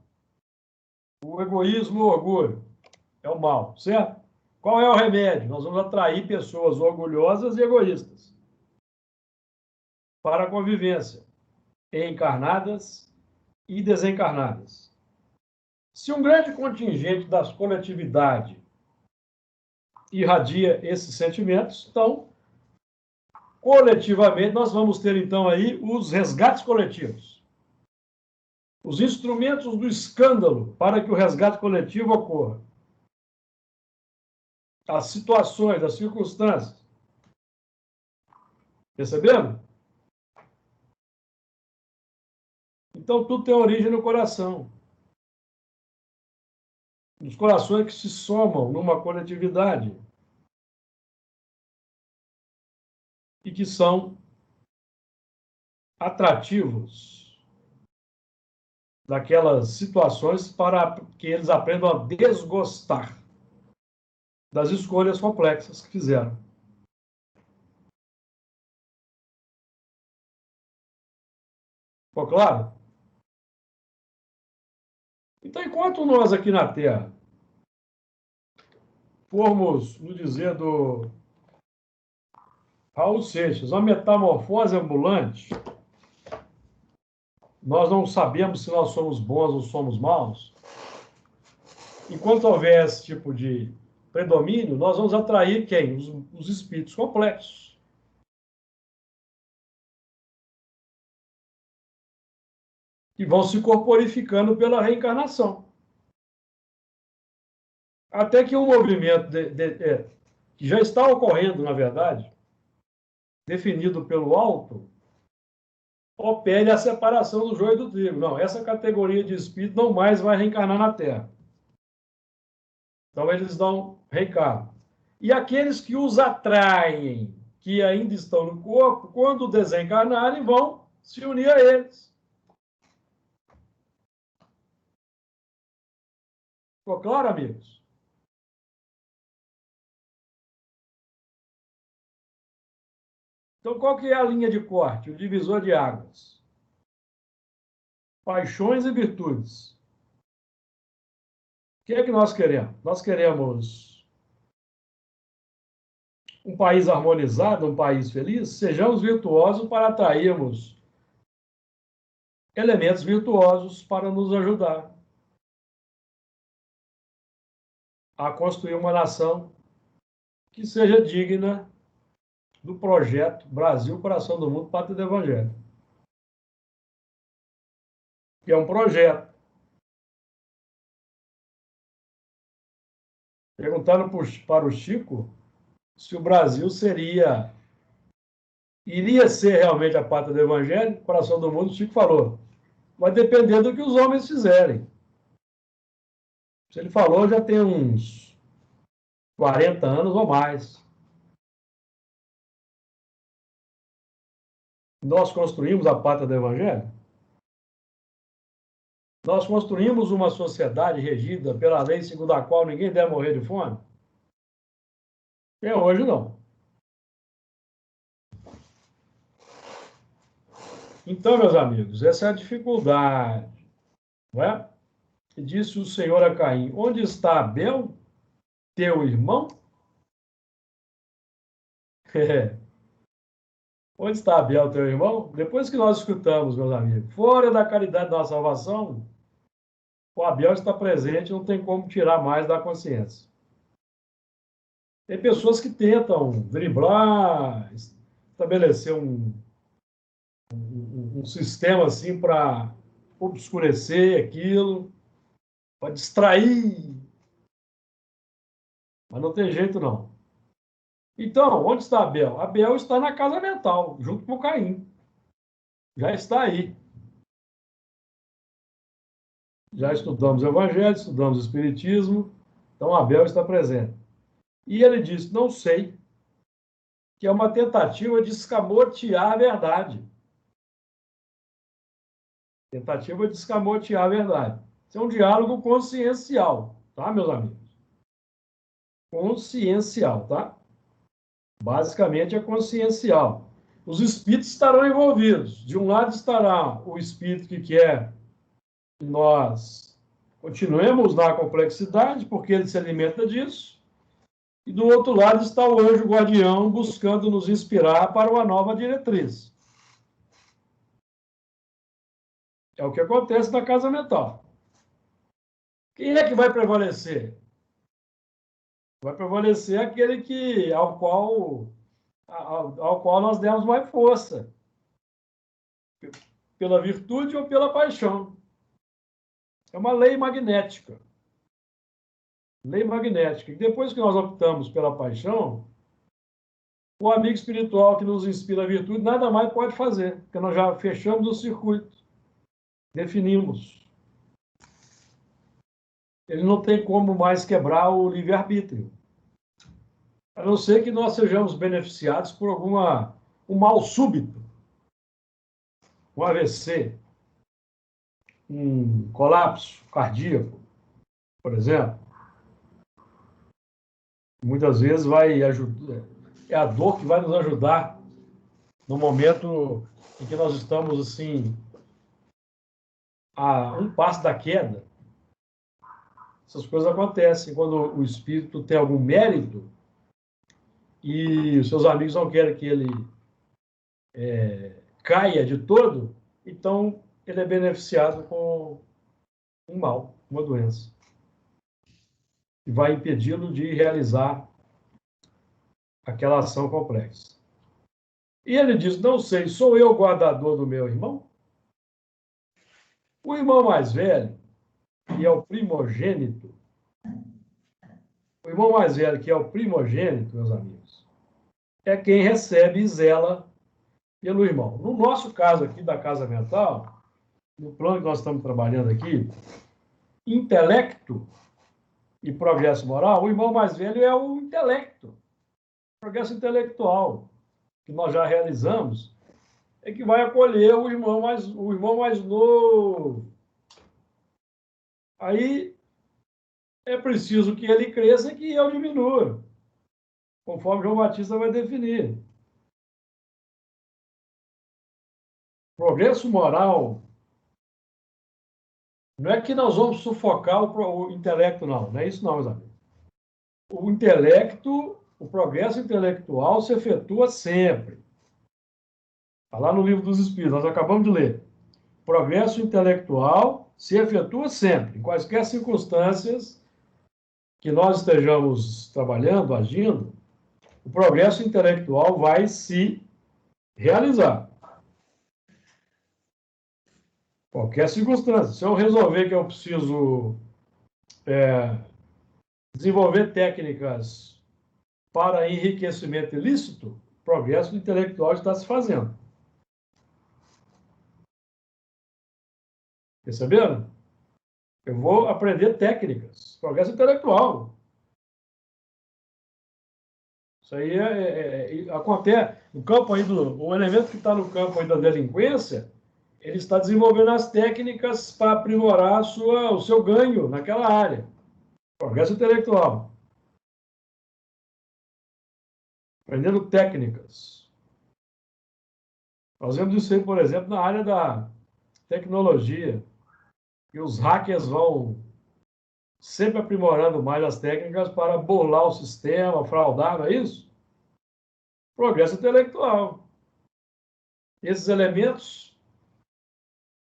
O egoísmo, o orgulho. É o mal, certo? Qual é o remédio? Nós vamos atrair pessoas orgulhosas e egoístas para a convivência, encarnadas e desencarnadas. Se um grande contingente das coletividades irradia esses sentimentos, então, coletivamente, nós vamos ter, então, aí os resgates coletivos. Os instrumentos do escândalo para que o resgate coletivo ocorra. As situações, as circunstâncias. Perceberam? Então, tudo tem origem no coração. Os corações que se somam numa coletividade e que são atrativos daquelas situações para que eles aprendam a desgostar das escolhas complexas que fizeram. Ficou claro? Então, enquanto nós aqui na Terra formos, no dizer do Raul Seixas, uma metamorfose ambulante, nós não sabemos se nós somos bons ou somos maus. Enquanto houver esse tipo de predomínio, nós vamos atrair quem? Os espíritos complexos. Que vão se corporificando pela reencarnação. Até que um movimento que já está ocorrendo, na verdade, definido pelo alto, opere a separação do joio do trigo. Não, essa categoria de espírito não mais vai reencarnar na Terra. Então, eles dão reencarno. E aqueles que os atraem, que ainda estão no corpo, quando desencarnarem, vão se unir a eles. Ficou claro, amigos? Então, qual que é a linha de corte? O divisor de águas. Paixões e virtudes. O que é que nós queremos? Nós queremos um país harmonizado, um país feliz. Sejamos virtuosos para atrairmos elementos virtuosos para nos ajudar a construir uma nação que seja digna do projeto Brasil, Coração do Mundo, Pátria do Evangelho. Que é um projeto. Perguntaram para o Chico se o Brasil iria ser realmente a pátria do Evangelho, Coração do Mundo. O Chico falou, vai depender do que os homens fizerem. Se ele falou, já tem uns 40 anos ou mais. Nós construímos a pátria do Evangelho? Nós construímos uma sociedade regida pela lei segundo a qual ninguém deve morrer de fome? Até hoje, não. Então, meus amigos, essa é a dificuldade. Não é? E disse o Senhor a Caim, onde está Abel, teu irmão? Onde está Abel, teu irmão? Depois que nós escutamos, meus amigos, fora da caridade da salvação, o Abel está presente, não tem como tirar mais da consciência. Tem pessoas que tentam driblar, estabelecer um sistema assim para obscurecer aquilo, para distrair, mas não tem jeito não. Então, onde está Abel? Abel está na casa mental, junto com Caim. Já está aí. Já estudamos o Evangelho, estudamos o Espiritismo, então Abel está presente. E ele disse, não sei, que é uma tentativa de escamotear a verdade. Tentativa de escamotear a verdade. Isso é um diálogo consciencial, tá, meus amigos? Consciencial, tá? Basicamente é consciencial. Os espíritos estarão envolvidos. De um lado estará o espírito que quer que nós continuemos na complexidade, porque ele se alimenta disso. E do outro lado está o anjo guardião buscando nos inspirar para uma nova diretriz. É o que acontece na casa mental. Quem é que vai prevalecer? Vai prevalecer aquele ao qual nós demos mais força, pela virtude ou pela paixão. É uma lei magnética. Lei magnética. E depois que nós optamos pela paixão, o amigo espiritual que nos inspira a virtude nada mais pode fazer, porque nós já fechamos o circuito, definimos. Ele não tem como mais quebrar o livre-arbítrio. A não ser que nós sejamos beneficiados por um mal súbito, um AVC, um colapso cardíaco, por exemplo. Muitas vezes vai ajudar, é a dor que vai nos ajudar no momento em que nós estamos assim a um passo da queda. Essas coisas acontecem quando o espírito tem algum mérito e os seus amigos não querem que ele caia de todo, então ele é beneficiado com um mal, uma doença, que vai impedi-lo de realizar aquela ação complexa. E ele diz: não sei, sou eu o guardador do meu irmão? O irmão mais velho, que é o primogênito, meus amigos, é quem recebe e zela pelo irmão. No nosso caso aqui da casa mental, no plano que nós estamos trabalhando aqui, intelecto e progresso moral, o irmão mais velho é o intelecto, progresso intelectual, que nós já realizamos, é que vai acolher o irmão mais novo. Aí é preciso que ele cresça e que eu diminua, conforme João Batista vai definir. Progresso moral não é que nós vamos sufocar o intelecto, não é isso não, meus amigos. O intelecto, o progresso intelectual se efetua sempre. Está lá no Livro dos Espíritos, nós acabamos de ler. O progresso intelectual se efetua sempre, em quaisquer circunstâncias que nós estejamos trabalhando, agindo, o progresso intelectual vai se realizar. Qualquer circunstância. Se eu resolver que eu preciso desenvolver técnicas para enriquecimento ilícito, o progresso intelectual está se fazendo. Perceberam? Eu vou aprender técnicas. Progresso intelectual. Isso aí acontece no campo aí o elemento que está no campo aí da delinquência, ele está desenvolvendo as técnicas para aprimorar o seu ganho naquela área. Progresso intelectual. Aprendendo técnicas. Nós vemos isso aí, por exemplo, na área da tecnologia. E os hackers vão sempre aprimorando mais as técnicas para burlar o sistema, fraudar, não é isso? Progresso intelectual. Esses elementos,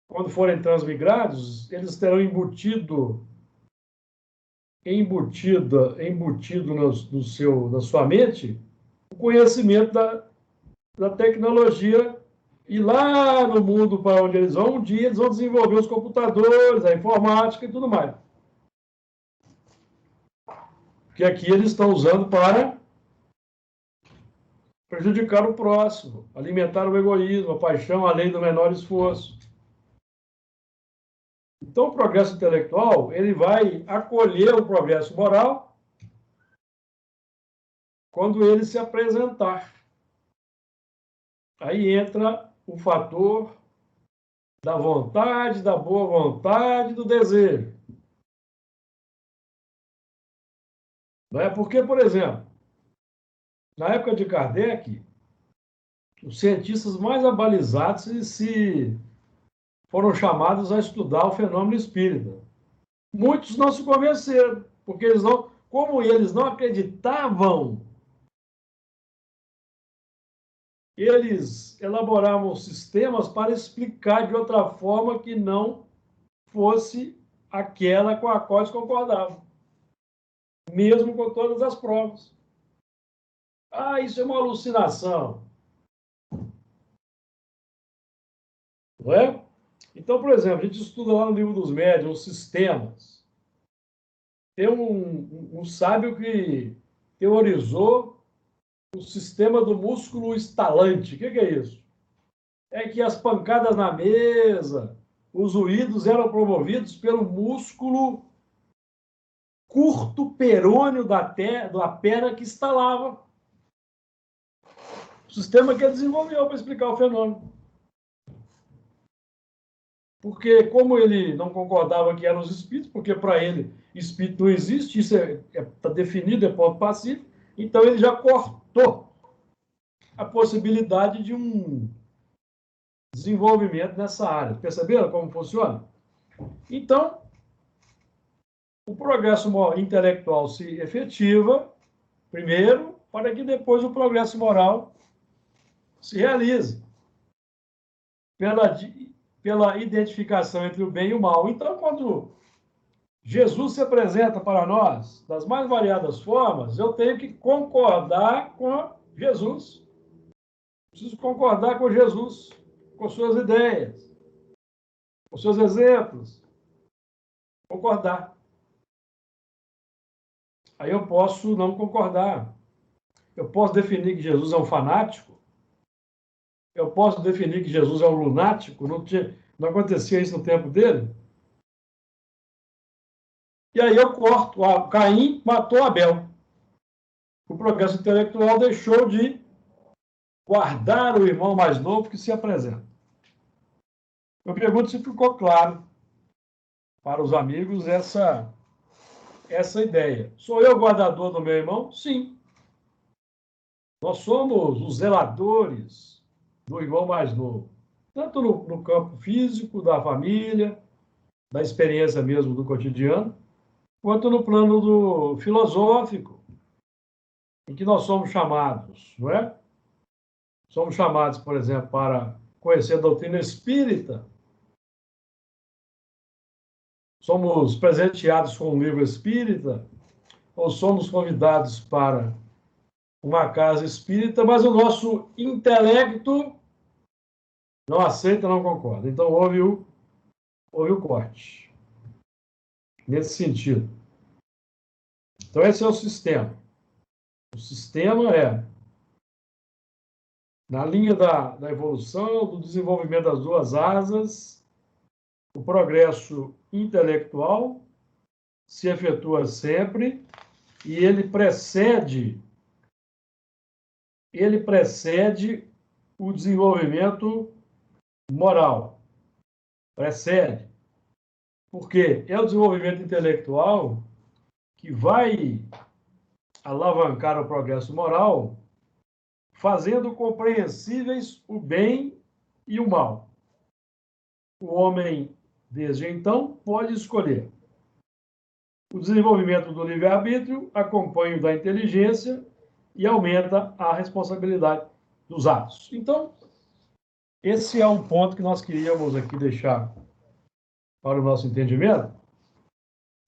quando forem transmigrados, eles terão embutido na sua mente o conhecimento da tecnologia. E lá no mundo para onde eles vão, um dia eles vão desenvolver os computadores, a informática e tudo mais. Que aqui eles estão usando para prejudicar o próximo, alimentar o egoísmo, a paixão, a lei do menor esforço. Então, o progresso intelectual, ele vai acolher o progresso moral quando ele se apresentar. Aí entra o fator da vontade, da boa vontade, do desejo. Não é? Porque, por exemplo, Na época de Kardec, os cientistas mais abalizados foram chamados a estudar o fenômeno espírita. Muitos não se convenceram, porque como eles não acreditavam, eles elaboravam sistemas para explicar de outra forma que não fosse aquela com a qual eles concordavam, mesmo com todas as provas. Ah, isso é uma alucinação. Não é? Então, por exemplo, a gente estuda lá no livro dos médiuns os sistemas. Tem um sábio que teorizou o sistema do músculo estalante. O que é isso? É que as pancadas na mesa, os ruídos eram promovidos pelo músculo curto perôneo da perna que estalava. O sistema que ele desenvolveu para explicar o fenômeno. Porque, como ele não concordava que eram os espíritos, porque para ele espírito não existe, isso está definido, é ponto pacífico, então ele já cortou a possibilidade de um desenvolvimento nessa área. Perceberam como funciona? Então, o progresso intelectual se efetiva, primeiro, para que depois o progresso moral se realize pela identificação entre o bem e o mal. Então, quando Jesus se apresenta para nós das mais variadas formas, eu tenho que concordar com Jesus. Preciso concordar com Jesus, com suas ideias, com seus exemplos. Concordar. Aí eu posso não concordar. Eu posso definir que Jesus é um fanático. Eu posso definir que Jesus é um lunático. Não acontecia isso no tempo dele. E aí eu corto. Caim matou Abel. O progresso intelectual deixou de guardar o irmão mais novo que se apresenta. Eu pergunto se ficou claro para os amigos essa ideia. Sou eu guardador do meu irmão? Sim. Nós somos os zeladores do irmão mais novo. Tanto no campo físico, da família, da experiência mesmo do cotidiano, quanto no plano do filosófico, em que nós somos chamados, não é? Somos chamados, por exemplo, para conhecer a doutrina espírita. Somos presenteados com um livro espírita, ou somos convidados para uma casa espírita, mas o nosso intelecto não aceita, não concorda. Então, houve o corte. Nesse sentido. Então, esse é o sistema. O sistema é, na linha da evolução, do desenvolvimento das duas asas, o progresso intelectual se efetua sempre e ele precede o desenvolvimento moral. Precede. Porque é o desenvolvimento intelectual que vai alavancar o progresso moral, fazendo compreensíveis o bem e o mal. O homem, desde então, pode escolher. O desenvolvimento do livre-arbítrio acompanha o da inteligência e aumenta a responsabilidade dos atos. Então, esse é um ponto que nós queríamos aqui deixar para o nosso entendimento,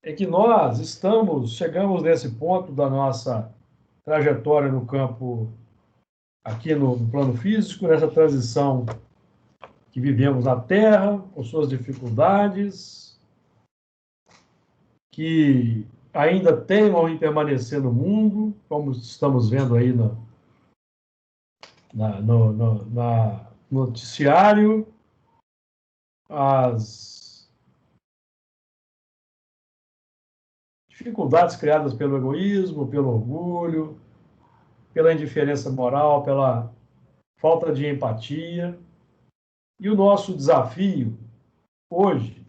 é que nós chegamos nesse ponto da nossa trajetória no campo, aqui no plano físico, nessa transição que vivemos na Terra, com suas dificuldades, que ainda teimam em permanecer no mundo, como estamos vendo aí no noticiário, as dificuldades criadas pelo egoísmo, pelo orgulho, pela indiferença moral, pela falta de empatia. E o nosso desafio, hoje,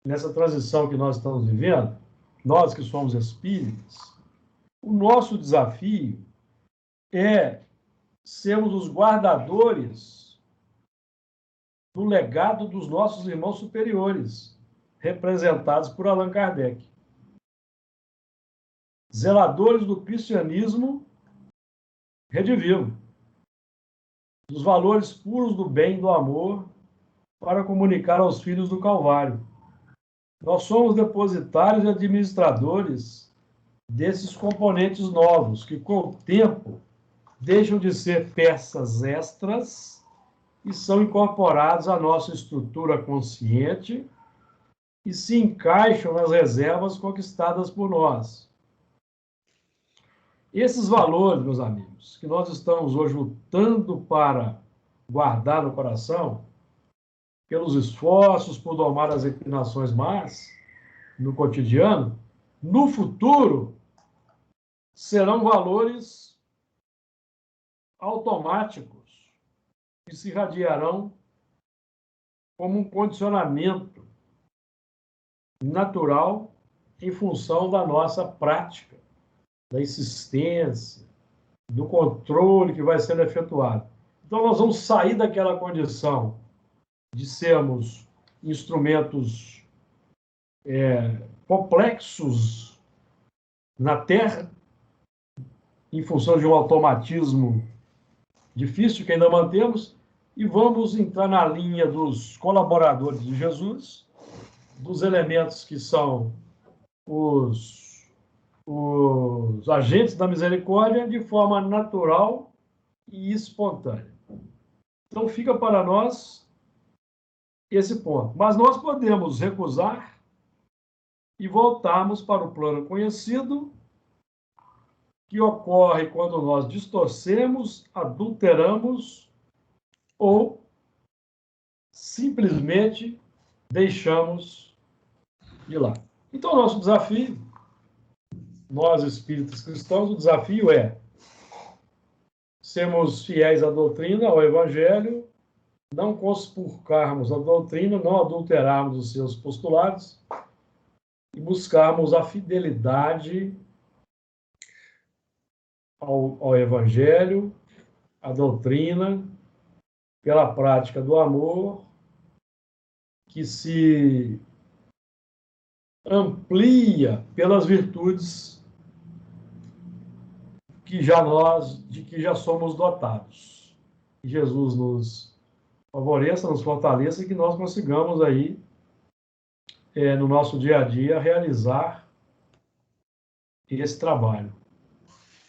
nessa transição que nós estamos vivendo, nós que somos espíritas, o nosso desafio é sermos os guardadores do legado dos nossos irmãos superiores, representados por Allan Kardec. Zeladores do cristianismo redivivo, dos valores puros do bem e do amor, para comunicar aos filhos do Calvário. Nós somos depositários e administradores desses componentes novos, que com o tempo deixam de ser peças extras e são incorporados à nossa estrutura consciente e se encaixam nas reservas conquistadas por nós. Esses valores, meus amigos, que nós estamos hoje lutando para guardar no coração, pelos esforços por domar as inclinações más no cotidiano, no futuro, serão valores automáticos que se irradiarão como um condicionamento natural em função da nossa prática, da insistência, do controle que vai sendo efetuado. Então, nós vamos sair daquela condição de sermos instrumentos complexos na Terra, em função de um automatismo difícil que ainda mantemos, e vamos entrar na linha dos colaboradores de Jesus, dos elementos que são os agentes da misericórdia, de forma natural e espontânea. Então, fica para nós esse ponto. Mas nós podemos recusar e voltarmos para o plano conhecido, que ocorre quando nós distorcemos, adulteramos ou simplesmente deixamos de lado. Então, nosso desafio, nós espíritas cristãos, o desafio é sermos fiéis à doutrina, ao Evangelho, não conspurcarmos a doutrina, não adulterarmos os seus postulados e buscarmos a fidelidade ao Evangelho, à doutrina, pela prática do amor, que se amplia pelas virtudes de que já somos dotados. Que Jesus nos favoreça, nos fortaleça e que nós consigamos aí, no nosso dia a dia, realizar esse trabalho.